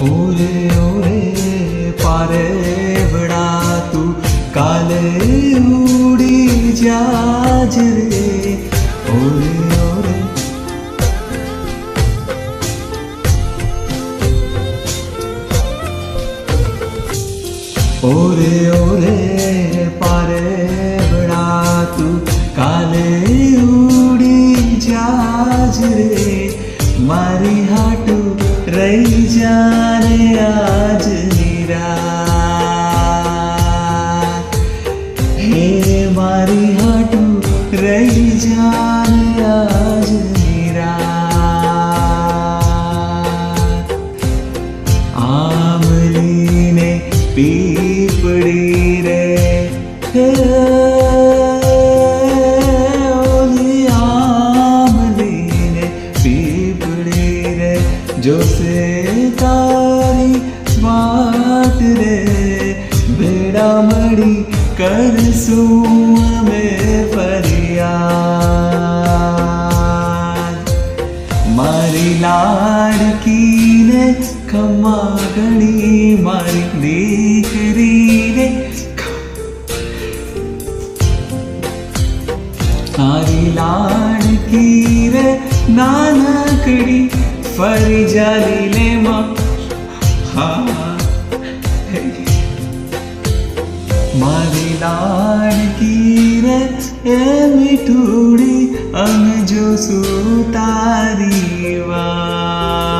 ઓરે ઓરે પારે વડા તું કાલે ઉડી જાજ રે ઓરે ઓરે ઓરે ઓરે પારે વડા તું કાલે ઉડી જાજ રે મારી હાટું રહી જાને આજ નિરાત હે મારી હાટું રહી જાને આજ નિરાત આમલીને પીપળી રે હે ઓલી આમલીને પીપળી રે જોશે તારી વાત રે ભેડા મળી કરશું અમે ફરિયાદ મારી લાડકીને ખમ્મા ગણી મારી દીકરીને તારી લાડકી રે નાનકડી ફરી જાલી લે માં હા મારી લાડકી રે એ મીઠુડી અમે જોશું તારી વાત